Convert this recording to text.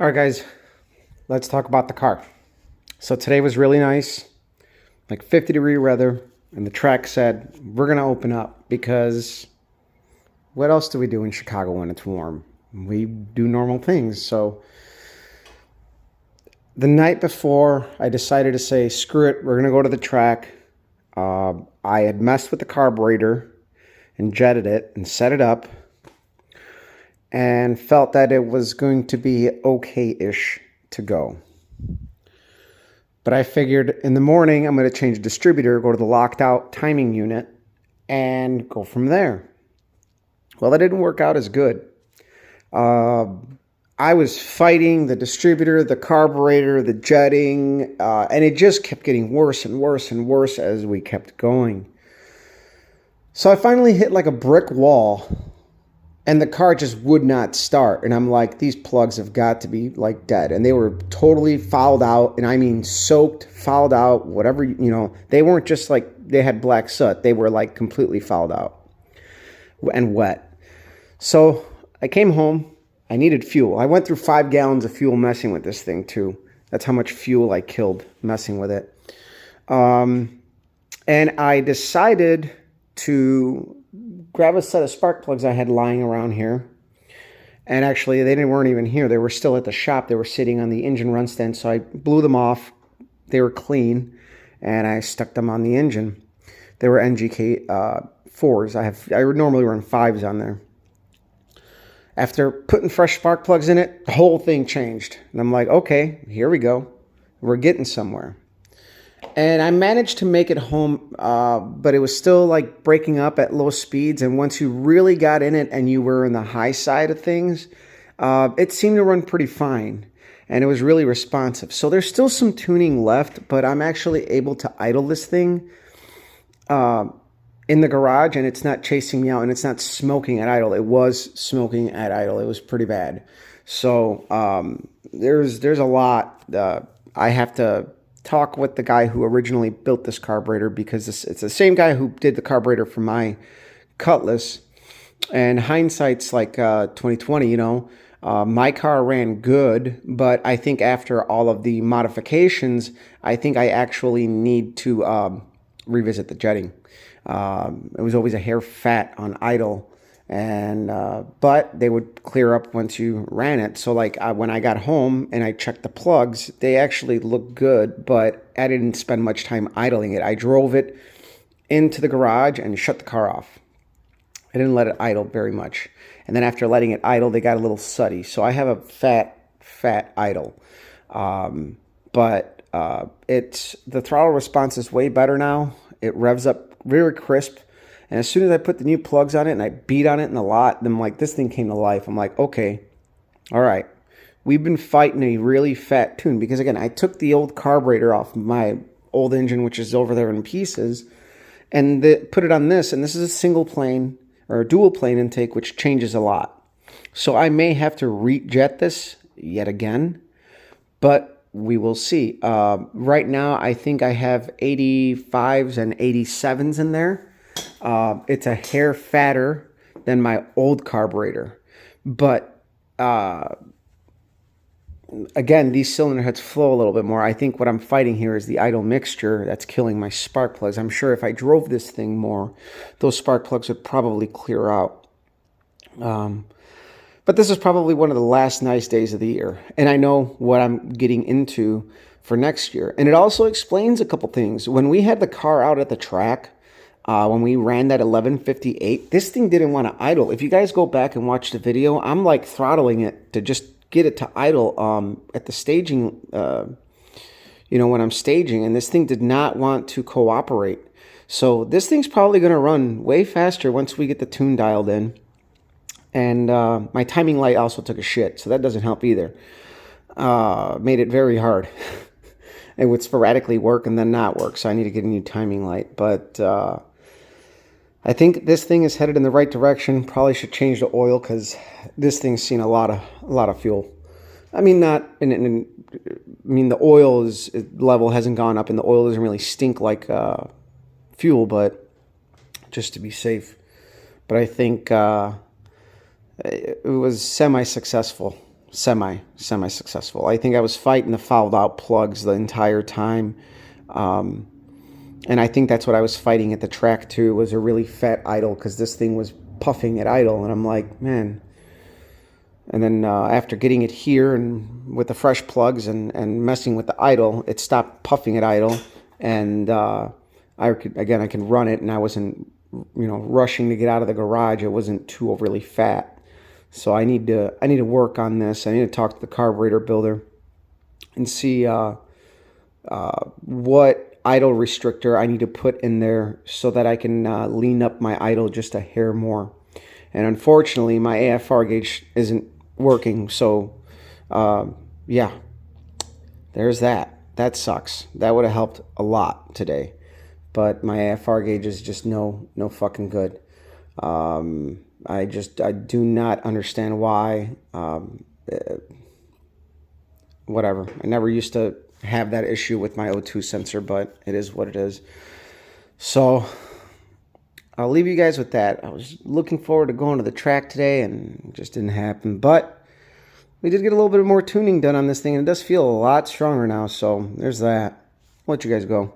All right, guys, let's talk about the car. So today was really nice, like 50-degree weather, and the track said, we're going to open up because what else do we do in Chicago when it's warm? We do normal things. So the night before, I decided to say, screw it, we're going to go to the track. I had messed with the carburetor and jetted it and set it up and felt that it was going to be okay-ish to go. But I figured in the morning, I'm going to change distributor, go to the locked out timing unit, and go from there. Well, that didn't work out as good. I was fighting the distributor, the carburetor, the jetting, and it just kept getting worse and worse and worse as we kept going. So I finally hit like a brick wall, and the car just would not start. And I'm like, these plugs have got to be like dead. And they were totally fouled out. And I mean, soaked, fouled out, whatever, they weren't just like they had black soot. They were like completely fouled out and wet. So I came home. I needed fuel. I went through 5 gallons of fuel messing with this thing too. That's how much fuel I killed messing with it. And I decided to grab a set of spark plugs I had lying around here. And actually, they weren't even here. They were still at the shop. They were sitting on the engine run stand. So I blew them off. They were clean. And I stuck them on the engine. They were NGK 4s. I normally run 5s on there. After putting fresh spark plugs in it, the whole thing changed. And I'm like, okay, here we go. We're getting somewhere. And I managed to make it home, but it was still like breaking up at low speeds. And once you really got in it and you were in the high side of things, it seemed to run pretty fine. And it was really responsive. So there's still some tuning left, but I'm actually able to idle this thing in the garage, and it's not chasing me out, and it's not smoking at idle. It was smoking at idle. It was pretty bad. So there's a lot. I have to talk with the guy who originally built this carburetor, because it's the same guy who did the carburetor for my Cutlass. And hindsight's like 2020, my car ran good, but I think after all of the modifications, I think I actually need to revisit the jetting. It was always a hair fat on idle, and but they would clear up once you ran it. So like when I got home and I checked the plugs, they actually looked good, but I didn't spend much time idling it. I drove it into the garage and shut the car off. I didn't let it idle very much. And then after letting it idle, they got a little sooty. So I have a fat idle. But the throttle response is way better now. It revs up very crisp. And as soon as I put the new plugs on it and I beat on it in the lot, then I'm like, this thing came to life. I'm like, okay, all right. We've been fighting a really fat tune because, again, I took the old carburetor off my old engine, which is over there in pieces, and put it on this. And this is a single plane or a dual plane intake, which changes a lot. So I may have to rejet this yet again, but we will see. Right now, I think I have 85s and 87s in there. It's a hair fatter than my old carburetor. But again, these cylinder heads flow a little bit more. I think what I'm fighting here is the idle mixture that's killing my spark plugs. I'm sure if I drove this thing more, those spark plugs would probably clear out. But this is probably one of the last nice days of the year. And I know what I'm getting into for next year. And it also explains a couple things. When we had the car out at the track, when we ran that 1158, this thing didn't want to idle. If you guys go back and watch the video, I'm like throttling it to just get it to idle at the staging, when I'm staging. And this thing did not want to cooperate. So this thing's probably going to run way faster once we get the tune dialed in. And my timing light also took a shit, so that doesn't help either. Made it very hard. It would sporadically work and then not work, so I need to get a new timing light. But I think this thing is headed in the right direction. Probably should change the oil because this thing's seen a lot of fuel. I mean, the oil level hasn't gone up, and the oil doesn't really stink like fuel, but just to be safe. But I think it was semi-successful. semi successful. I think I was fighting the fouled out plugs the entire time. And I think that's what I was fighting at the track too, was a really fat idle, because this thing was puffing at idle, and I'm like, man. And then after getting it here and with the fresh plugs and messing with the idle, it stopped puffing at idle, and I can run it, and I wasn't rushing to get out of the garage. It wasn't too overly fat. So I need to work on this. I need to talk to the carburetor builder and see what idle restrictor I need to put in there so that I can lean up my idle just a hair more. And unfortunately, my AFR gauge isn't working. So yeah, there's that. That sucks. That would have helped a lot today. But my AFR gauge is just no fucking good. I do not understand why. Whatever. I never used to have that issue with my O2 sensor, but it is what it is. So I'll leave you guys with that. I was looking forward to going to the track today, and it just didn't happen. But we did get a little bit more tuning done on this thing, and it does feel a lot stronger now. So there's that. I'll let you guys go.